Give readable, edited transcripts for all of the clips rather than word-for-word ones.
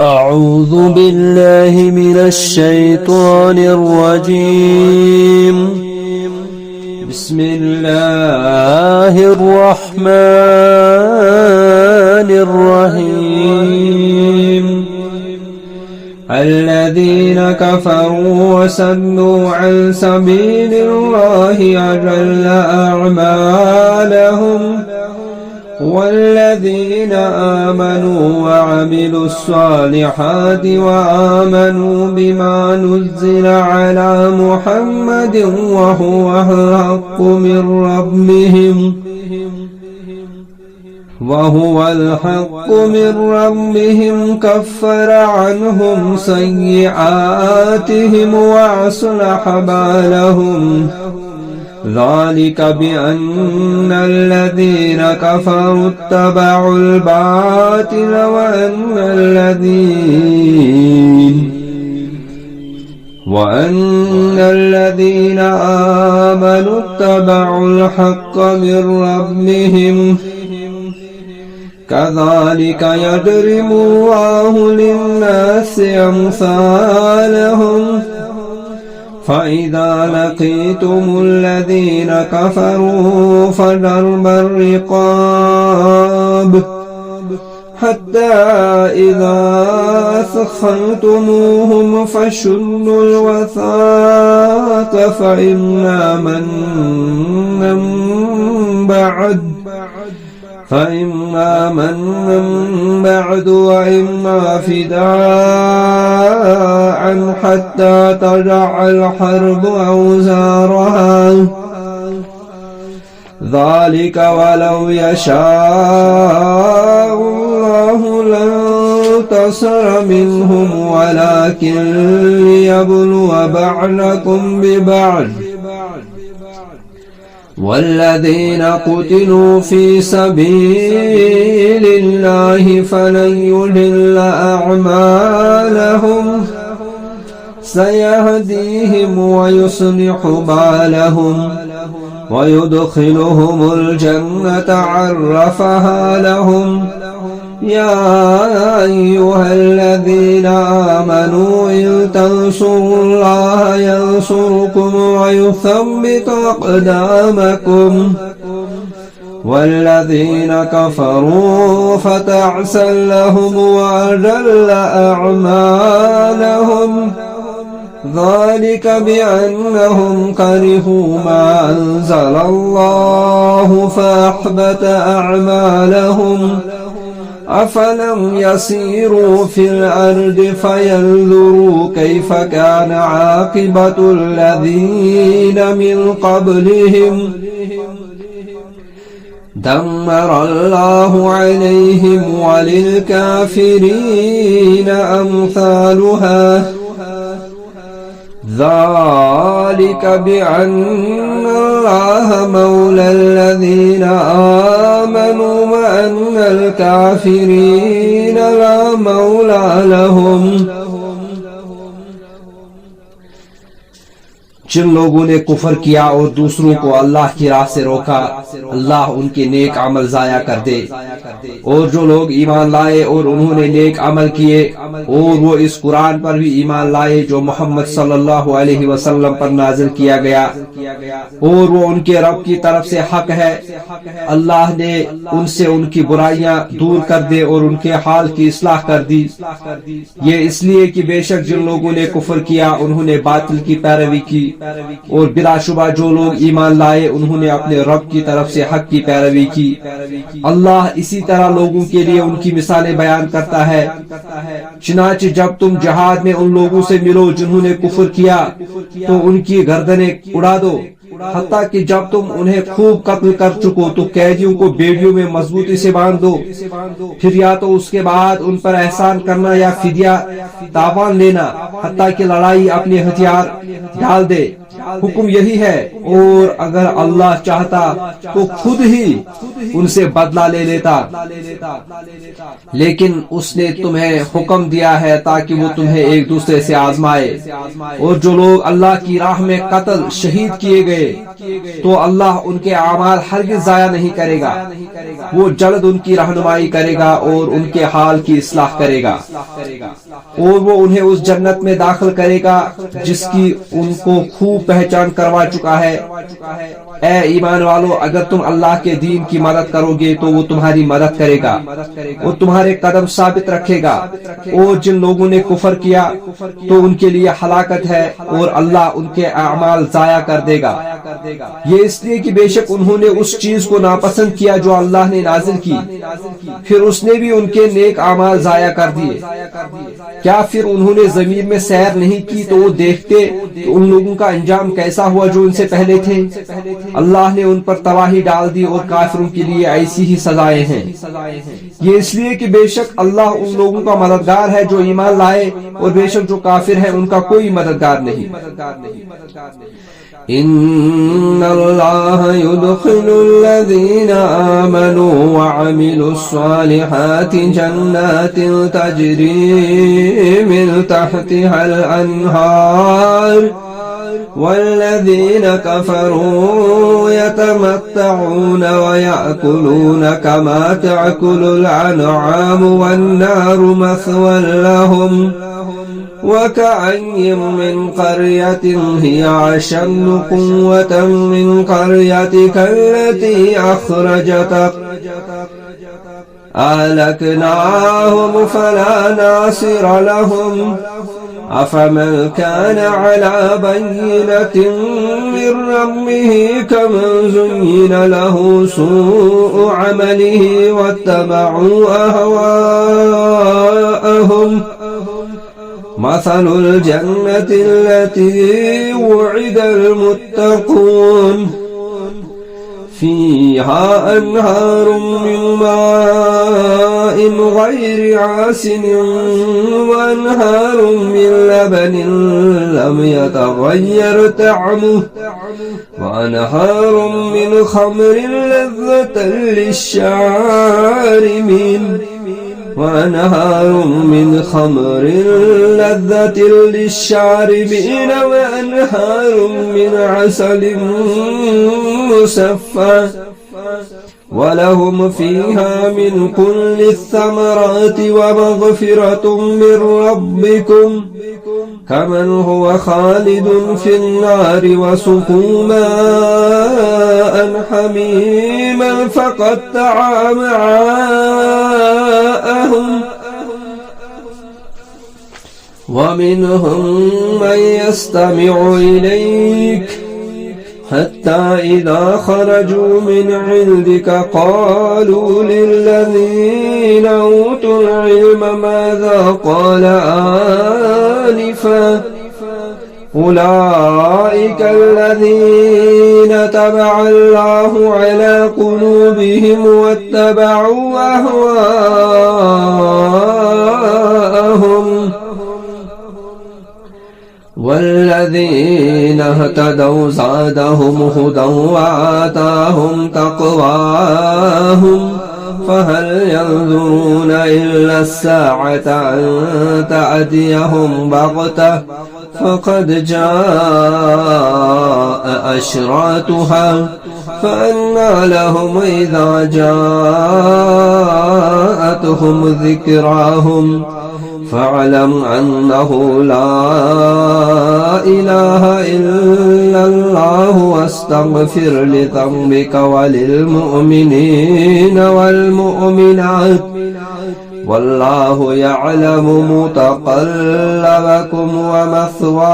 أعوذ بالله من الشيطان الرجيم. بسم الله الرحمن الرحيم. الذين كفروا وصدوا عن سبيل الله أضل أعمالهم والذين آمنوا وعملوا الصالحات وآمنوا بما نزل على محمد وهو الحق من ربهم كفر عنهم سيئاتهم وأصلح بالهم ذلك بأن الذين كفروا اتبعوا الباطل وأن الذين آمنوا اتبعوا الحق من ربهم كذلك يضرب الله للناس أمثالهم فإذا لقيتم الذين كفروا فضرب الرقاب حتى إذا أثخنتموهم فشدوا الوثاق فإما من بعد وإما فداء حتى تضع الحرب أوزارها ذلك ولو يشاء الله لانتصر منهم ولكن ليبلو بعضكم ببعض والذين قتلوا في سبيل الله فلن يضل أعمالهم سيهديهم ويصلح بالهم ويدخلهم الجنة عرفها لهم يا أيها الذين آمنوا إن تنصروا الله ينصركم ويثبت أقدامكم والذين كفروا فتعسا لهم وأضل أعمالهم ذلك بأنهم كرهوا ما أنزل الله فأحبط أعمالهم أفلم يسيروا في الأرض فينظروا كيف كان عاقبة الذين من قبلهم دمر الله عليهم وللكافرين أمثالها ذلك بأن الله مولى الذين آمنوا وأن الكافرين لا مولى لهم. जिन लोगों ने कुफर किया और दूसरों को अल्लाह की राह से रोका अल्लाह उनके नेक अमल जाया कर दे और जो लोग ईमान लाए और उन्होंने नेक अमल किए और वो इस कुरान पर भी ईमान लाए जो मोहम्मद सल्लल्लाहु अलैहि वसल्लम पर नाजिल किया गया और वो उनके रब की तरफ से हक है अल्लाह ने उनसे उनकी बुराइयां दूर कर दे और उनके हाल की इस्लाह कर दी। ये इसलिए कि बेशक जिन लोगों ने कुफर किया उन्होंने बातिल की पैरवी की और बिलाशुबा जो लोग ईमान लाए उन्होंने अपने रब की तरफ से हक की पैरवी की। अल्लाह इसी तरह लोगों के लिए उनकी मिसालें बयान करता है। चुनांचे जब तुम जहाद में उन लोगों से मिलो जिन्होंने कुफर किया तो उनकी गर्दनें उड़ा दो हत्ता कि जब तुम उन्हें खूब कत्ल कर चुको तो कैदियों को बेड़ियों में मजबूती से बांध दो फिर या तो उसके बाद उन पर एहसान करना या फिदिया तावान लेना हत्ता कि लड़ाई अपने हथियार डाल दे हुक्म यही है, और अगर अल्लाह चाहता तो खुद ही उनसे बदला ले लेता, लेकिन उसने तुम्हें हुक्म दिया है ताकि वो तुम्हें एक दूसरे से आजमाए। और जो लोग अल्लाह की राह में कत्ल शहीद किए गए तो अल्लाह उनके आमाल हरगिज़ जाया नहीं करेगा, वो जल्द उनकी रहनुमाई करेगा और उनके हाल की इस्लाह करेगा, और वो उन्हें उस जन्नत में दाखिल करेगा जिसकी उनको खूब पहचान करवा चुका है। ए ईमान वालों, अगर तुम अल्लाह के दीन की मदद करोगे तो वो तुम्हारी मदद करेगा और तुम्हारे कदम साबित रखेगा, और जिन लोगों ने कुफर किया तो उनके लिए हलाकत है और अल्लाह उनके अमाल जाया कर देगा। ये इसलिए कि बेशक उन्होंने उस चीज को नापसंद किया जो अल्लाह ने नाजिल की, फिर उसने भी उनके नेक अमाल जाया कर दिए। क्या फिर उन्होंने जमीन में सैर नहीं की तो वो देखते कि उन लोगों का अंजाम कैसा हुआ जो उनसे पहले थे। अल्लाह ने उन पर तबाही डाल दी और काफिरों के लिए ऐसी ही सजाएं हैं। ये इसलिए कि बेशक अल्लाह उन लोगों का मददगार है जो ईमान लाए, और बेशक जो काफिर है उनका कोई मददगार नहीं। इन्नल्लाह युदखिलुल्लज़ीना आमनू व अमिलुस्सालिहाति जन्नातिन तजरी मिन तहतिहल अन्हार वल्लज़ीना कफरू यतमत्तऊन व याकुलून कमा तअकुलुल अनआम वन्नारु मस्वन लहुम वकअय्यिम मिन क़र्यतिन हिय अशद्दु क़ुव्वतन मिन क़र्यतिका अल्लती अख़रजतक अहलकनाहुम फला नासिर लहुम अफमन कान अला बय्यिनतिन मिन रब्बिही कमन ज़ुय्यिन लहू सूअु अमलिही वत्तबअू अहवाअहुम मसलुल जन्नतिल्लती वुइदल मुत्तक़ून फीहा अन्हारुम मिन माइन गैरि आसिन व अन्हारुम मिन लबनिन लम यतगय्यर तअमुहु व अन्हारुम मिन खमरिन लज़्ज़तन लिश्शारिबीन وأنهار من خمر لذة للشاربين وأنهار من عسل مصفى ولهم فيها من كل الثمرات ومغفرة من ربكم كمن هو خالد في النار وسقوا ماء حميما فقطع أمعاءهم ومنهم من يستمع إليك حتى إذا خرجوا من عندك قالوا للذين أوتوا العلم ماذا قال آنفا أولئك الذين طبع الله على قلوبهم واتبعوا أهواءهم والذين اهتدوا زادهم هدى وآتاهم تقواهم فهل ينظرون إلا الساعة أن تأتيهم بغتة فقد جاء أشراطها فأنى لهم إذا جاءتهم ذكراهم فاعلم أنه لا إله إلا الله واستغفر لذنبك وللمؤمنين والمؤمنات والله يعلم متقلبكم ومثواكم।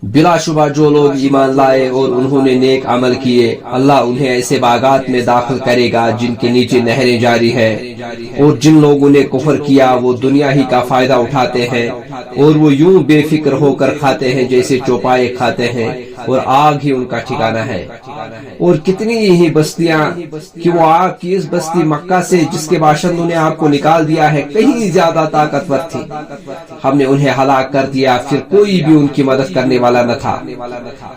बिलाशुबा जो लोग ईमान लाए और उन्होंने नेक अमल किए, अल्लाह उन्हें ऐसे बागात में दाखिल करेगा जिनके नीचे नहरें जारी है। और जिन लोगों ने कुफर किया वो दुनिया ही का फायदा उठाते हैं और वो यूं बेफिक्र होकर खाते हैं जैसे चौपाए खाते हैं, اور آگ ہی ان کا ٹھکانہ ہے۔ اور کتنی ہی بستیاں کہ وہ آگ کی اس بستی مکہ سے جس کے باشندوں نے آپ کو نکال دیا ہے کہیں زیادہ طاقتور تھی، ہم نے انہیں ہلاک کر دیا، پھر کوئی بھی ان کی مدد کرنے والا نہ تھا۔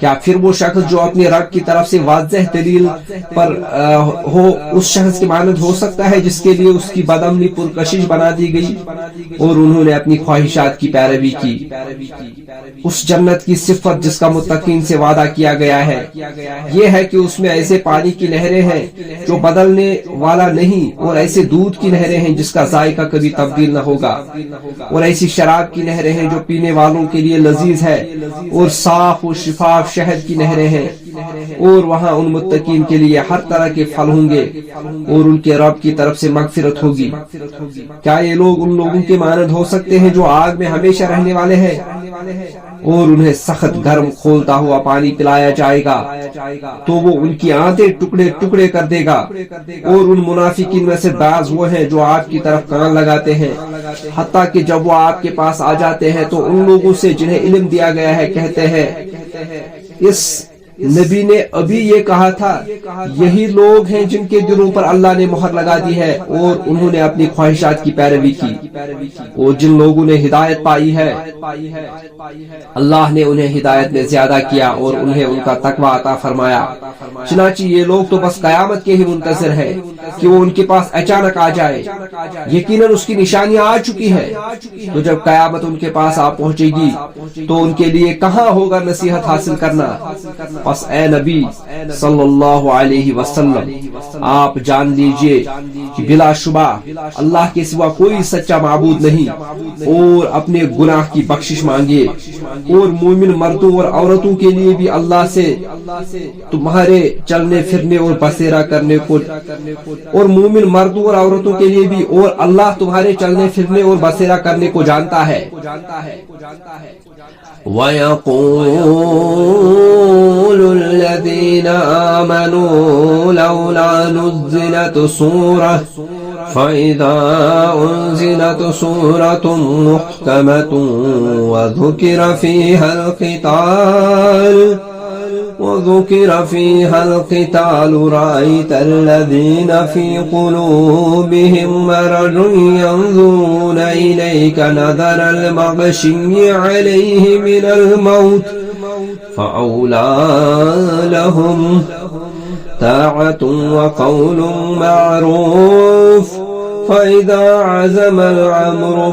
کیا پھر وہ شخص جو اپنے رب کی طرف سے واضح دلیل پر ہو اس شخص کی مانند ہو سکتا ہے جس کے لیے اس کی بدعملی پرکشش بنا دی گئی اور انہوں نے اپنی خواہشات کی پیروی کی؟ اس جنت کی صفت جس کا متقین سے وعدہ کیا گیا ہے یہ ہے کہ اس میں ایسے پانی کی نہریں ہیں جو بدلنے والا نہیں، اور ایسے دودھ کی نہریں ہیں جس کا ذائقہ کبھی تبدیل نہ ہوگا، اور ایسی شراب کی نہریں ہیں جو پینے والوں کے لیے لذیذ ہے، اور صاف و شفاف شہد کی نہریں ہیں، اور وہاں ان متقین کے لیے ہر طرح کے پھل ہوں گے اور ان کے رب کی طرف سے مغفرت ہوگی۔ کیا یہ لوگ ان لوگوں کے مانند ہو سکتے ہیں جو آگ میں ہمیشہ رہنے والے ہیں اور انہیں سخت گرم کھولتا ہوا پانی پلایا جائے گا تو وہ ان کی آنتیں ٹکڑے ٹکڑے کر دے گا؟ اور ان منافقین میں سے بعض وہ ہیں جو آپ کی طرف کان لگاتے ہیں، حتیٰ کہ جب وہ آپ کے پاس آ جاتے ہیں تو ان لوگوں سے جنہیں علم دیا گیا ہے کہتے ہیں اس نبی نے ابھی یہ کہا تھا، یہی لوگ ہیں جن کے دلوں پر اللہ نے مہر لگا دی ہے اور انہوں نے اپنی خواہشات کی پیروی کی، اور جن لوگوں نے ہدایت پائی ہے اللہ نے انہیں ہدایت میں زیادہ کیا اور انہیں ان کا تقوی عطا فرمایا۔ چنانچہ یہ لوگ تو بس قیامت کے ہی منتظر ہیں کہ وہ ان کے پاس اچانک آ جائے، یقیناً اس کی نشانیاں آ چکی ہے، تو جب قیامت ان کے پاس آ پہنچے گی تو ان کے لیے کہاں ہوگا نصیحت حاصل کرنا؟ پس اے نبی صلی اللہ علیہ وسلم آپ جان لیجئے کہ بلا شبہ اللہ کے سوا کوئی سچا معبود نہیں، اور اپنے گناہ کی بخشش مانگیے، اور مومن مردوں اور عورتوں کے لیے بھی اللہ سے تمہارے چلنے پھرنے اور بسیرا کرنے کو، اور مومن مردوں اور عورتوں کے لیے بھی، اور اللہ تمہارے چلنے پھرنے اور بسیرا کرنے کو جانتا ہے۔ وَيَقُولُ الَّذِينَ آمَنُوا لَوْلَا نُزِّلَتْ سُورَةٌ فَإِذَا أُنزِلَتْ سُورَةٌ مُحْكَمَةٌ وذكر فيها القتال رأيت الذين في قلوبهم مرض ينظرون إليك نظر المغشي عليه من الموت فأولى لهم طاعة وقول معروف فإذا عزم الأمر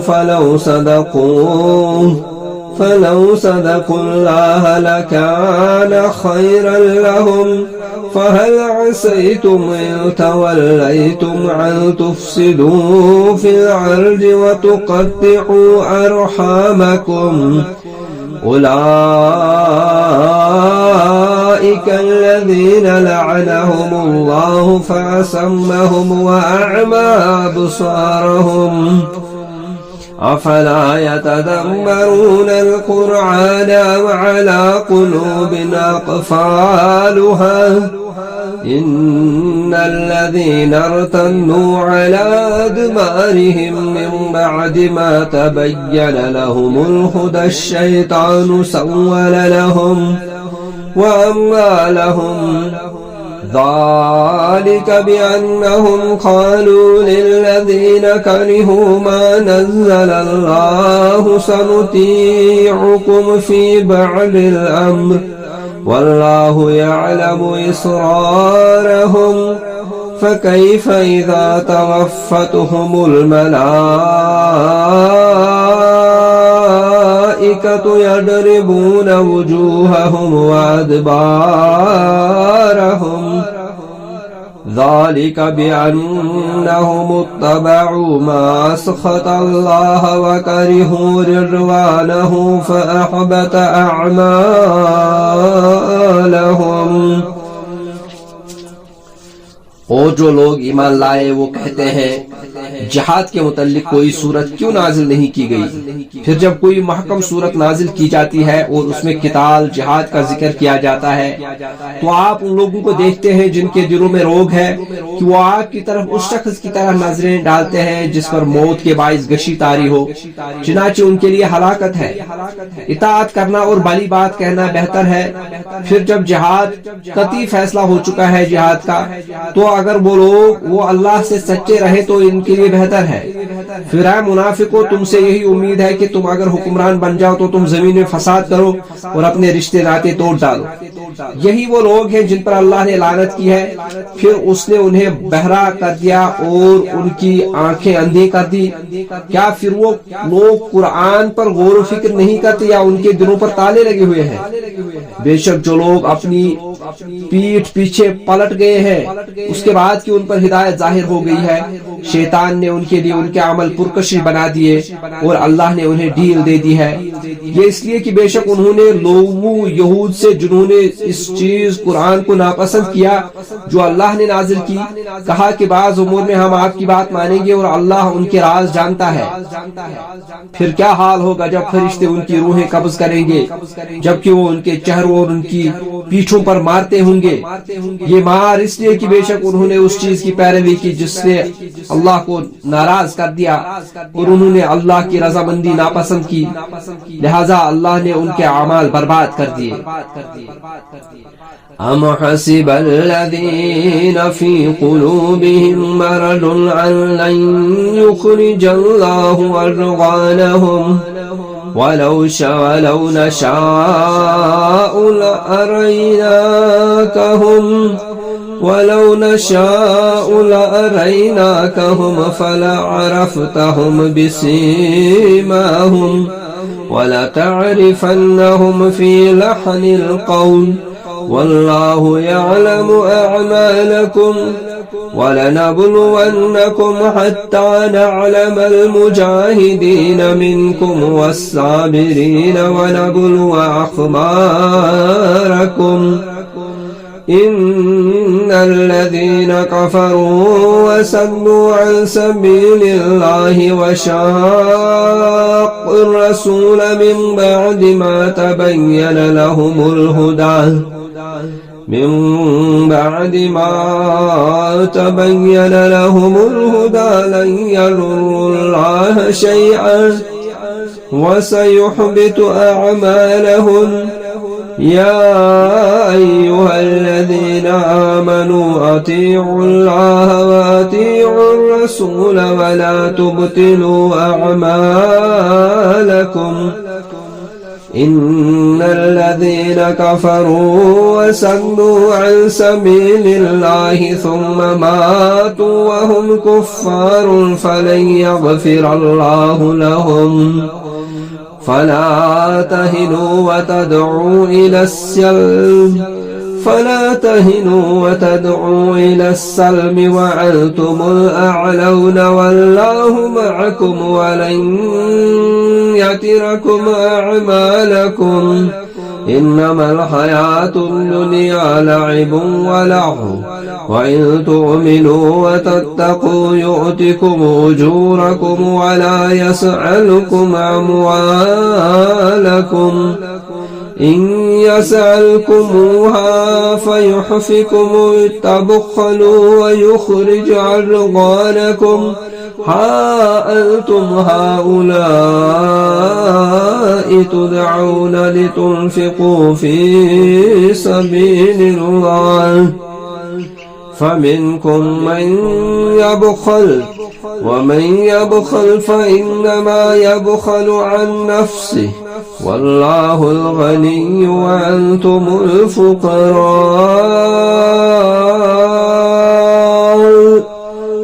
فلو صدقوا الله لكان خيرا لهم فهل عسيتم إن توليتم أن تفسدوا في الأرض وتقطعوا أرحامكم أولئك الذين لعنهم الله فأصمهم وأعمى أبصارهم أفلا يتدبرون القرآن أم على قلوب أقفالها إن الذين ارتدوا على أدبارهم من بعد ما تبين لهم الهدى الشيطان سول لهم وأملى لهم ذلك بأنهم قالوا للذين كرهوا ما نزل الله سنطيعكم في بعض الأمر والله يعلم إسرارهم فكيف إذا توفتهم الملائكة يضربون وجوههم وأدبارهم ذلك بأنهم اتبعوا ما أسخط الله وكرهوا رضوانه فأحبط أعمالهم۔ اور جو لوگ ایمان لائے وہ کہتے ہیں जिहाद के मुताल्लिक कोई सूरत क्यों नाजिल नहीं की गई? फिर जब कोई महकम सूरत नाजिल की जाती है और उसमें किताल जिहाद का जिक्र किया जाता है, तो आप उन लोगों को देखते हैं जिनके दिलों में रोग है कि वो आग की तरफ उस शख्स की तरह नजरें डालते हैं जिस पर मौत के बाइस गशी तारी हो, चुनाचे उनके लिए हलाकत है। इताअत करना और भली बात कहना बेहतर है। फिर जब जिहाद कतई फैसला हो चुका है जिहाद का, तो अगर वो लोग वो अल्लाह से सच्चे रहे तो इनके लिए बेहतर है। फिर है मुनाफिको, तुमसे यही उम्मीद है कि तुम अगर हुक्मरान बन जाओ तो तुम जमीन में फसाद करो और अपने रिश्ते नाते तोड़ डालो। यही वो लोग हैं जिन पर अल्लाह ने लानत की है। फिर उसने उन्हें बहरा कर दिया और उनकी आंखें अंधी कर दी। क्या फिर वो लोग कुरान पर गौर फिक्र नहीं करते या उनके दिलों पर ताले लगे हुए हैं? बेशक जो लोग अपनी पीठ पीछे पलट गए हैं उसके बाद कि उन पर हिदायत जाहिर हो गई है, शैतान ने उनके लिए उनके अमल पुरकशी बना दिए और अल्लाह ने उन्हें ढील दे दी है। ये इसलिए कि बेशक उन्होंने लोगों यहूद से जिन्होंने इस चीज कुरान को नापसंद किया जो अल्लाह ने नाजिल की, कहा कि बाज़ उमूर में हम आपकी बात मानेंगे और अल्लाह उनके राज जानता है। फिर क्या हाल होगा जब फरिश्ते उनकी रूहें कब्ज करेंगे, जबकि वो उनके चेहरों और उनकी पीठों पर मारते होंगे। ये मार इसलिए कि बेशक उन्होंने उस चीज की पैरवी की जिससे अल्लाह को नाराज कर दिया और उन्होंने अल्लाह की रजामंदी नापसंद की, लिहाजा अल्लाह ने उनके अमाल बर्बाद कर दिए। अम हसिबल्लज़ीन फी क़ुलूबिहिम मरदुन अन लन युख़रिजल्लाहु अज़ग़ानहुम वलौ नशाअु लअरैनाकहुम फलअरफ़तहुम बिसीमाहुम वलतअरिफ़न्नहुम फी लहनिल क़ौल वल्लाहु यअलमु अअमालकुम वलनबलुवन्नकुम हत्ता नअलमल मुजाहिदीन मिनकुम वस्साबिरीन वनबलुव अख़बारकुम इन्नल्लज़ीन कफ़रू वसद्दू अन सबीलिल्लाहि वशाक़्क़ुर रसूल मिन बअदि मा तबय्यन लहुमुल हुदा लन यज़ुर्रुल्लाह शैअन वसयुहबितु अअमालहुम या अय्युहल्लज़ीना आमनू अतीउल्लाह व अतीउर रसूल वला तुब्तिलू अअमालकुम इन्नल्लज़ीन कफ़रू वसद्दू अन सबीलिल्लाहि सुम्मा मातू वहुम कुफ़्फ़ारुन फलन यग़फ़िरल्लाहु लहुम फला तहिनू वतदऊ इलस्सल्म वअंतुमुल अअलौन वल्लाहु मअकुम वलन यतिरकुम अअमालकुम इन्नमल हयातुद दुनिया लइबुन व लहव व इन तु'मिनू व तत्तक़ू यु'तिकुम उजूरकुम व ला यसअलुकुम अमवालकुम इन यसअलकुमूहा फयुहफिकुम तबख़लू व युख़रिज अज़ग़ानकुम हा अंतुम हाउलाइ तुदअऊन लितुन्फ़िक़ू फ़ी सबीलिल्लाह फमिनकुम मन यबख़ल वमन यबख़ल फ़इन्नमा यबख़लु अन नफ़्सिहि वल्लाहुल गनिय्यु व अंतुमुल फ़ुक़रा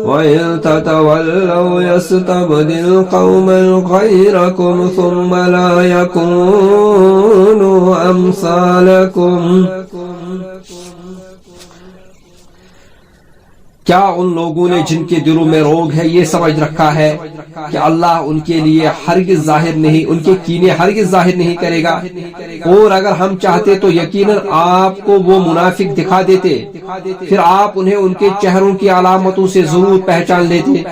वइन ततवल्लौ यस्तबदिल क़ौमन ग़यरकुम सुम्मा ला यकूनू अम्सालकुम। کیا ان لوگوں نے جن کے دلوں میں روگ ہے یہ سمجھ رکھا ہے کہ اللہ ان کے لیے ہرگز ظاہر نہیں، ان کے کینے ہرگز ظاہر نہیں کرے گا؟ اور اگر ہم چاہتے تو یقیناً آپ کو وہ منافق دکھا دیتے، پھر آپ انہیں ان کے چہروں کی علامتوں سے ضرور پہچان لیتے،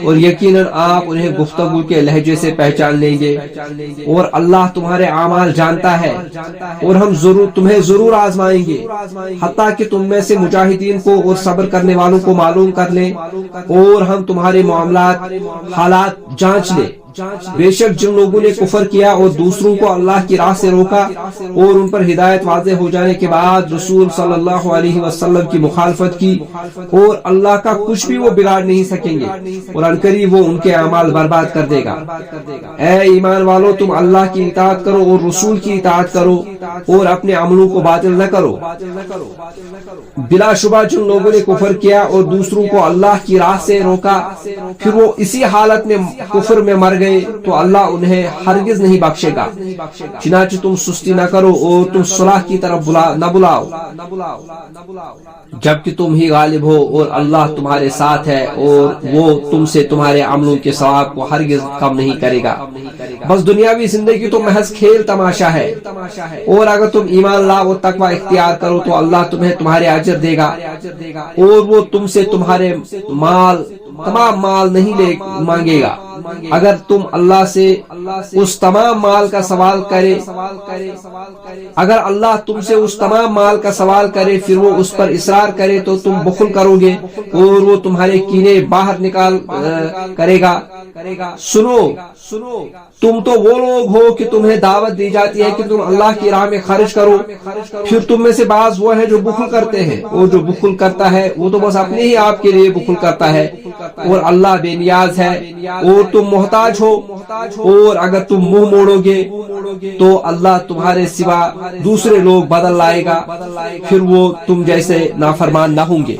اور یقیناً آپ انہیں گفتگو کے لہجے سے پہچان لیں گے۔ اور اللہ تمہارے اعمال جانتا ہے، اور ہم تمہیں ضرور آزمائیں گے، حتیٰ کہ تم میں سے مجاہدین کو اور صبر کرنے والوں کو معلوم کر لیں، اور ہم تمہارے معاملات حالات جانچ لیں۔ بے شک جن لوگوں نے کفر کیا اور دوسروں کو اللہ کی راہ سے روکا اور ان پر ہدایت واضح ہو جانے کے بعد رسول صلی اللہ علیہ وسلم کی مخالفت کی، اور اللہ کا کچھ بھی وہ بگاڑ نہیں سکیں گے، اور عنقریب وہ ان کے اعمال برباد کر دے گا۔ اے ایمان والو، تم اللہ کی اطاعت کرو اور رسول کی اطاعت کرو، اور اپنے عملوں کو باطل نہ کرو۔ بلا شبہ جن لوگوں نے کفر کیا اور دوسروں کو اللہ کی راہ سے روکا، پھر وہ اسی حالت میں کفر میں مر گئے، تو اللہ انہیں ہرگز نہیں بخشے گا۔ چنانچہ تم سستی نہ کرو اور تم صلاح کی طرف نہ بلاؤ، جبکہ تم ہی غالب ہو، اور اللہ تمہارے ساتھ ہے، اور وہ تم سے تمہارے عملوں کے ثواب کو ہرگز کم نہیں کرے گا۔ بس دنیاوی زندگی تو محض کھیل تماشا ہے، اور اگر تم ایمان لاؤ اور تقوی اختیار کرو تو اللہ تمہیں تمہارے اجر دے گا، اور وہ تم سے تمہارے تمام مال نہیں مانگے گا۔ اگر تم اللہ سے اس تمام مال کا سوال کرے، اگر اللہ تم سے اس تمام مال کا سوال کرے پھر وہ اس پر اصرار کرے تو تم بخل کرو گے، اور وہ تمہارے کینے باہر نکال کرے گا۔ سنو، تم تو وہ لوگ ہو کہ تمہیں دعوت دی جاتی ہے کہ تم اللہ کی راہ میں خرچ کرو، پھر تم میں سے بعض وہ ہے جو بخل کرتے ہیں، اور جو بخل کرتا ہے وہ تو بس اپنے ہی آپ کے لیے بخل کرتا ہے، اور اللہ بے نیاز ہے، اور تم محتاج ہو، اور اگر تم منہ موڑو گے تو اللہ تمہارے سوا دوسرے لوگ بدل لائے گا، پھر وہ تم جیسے نافرمان نہ ہوں گے۔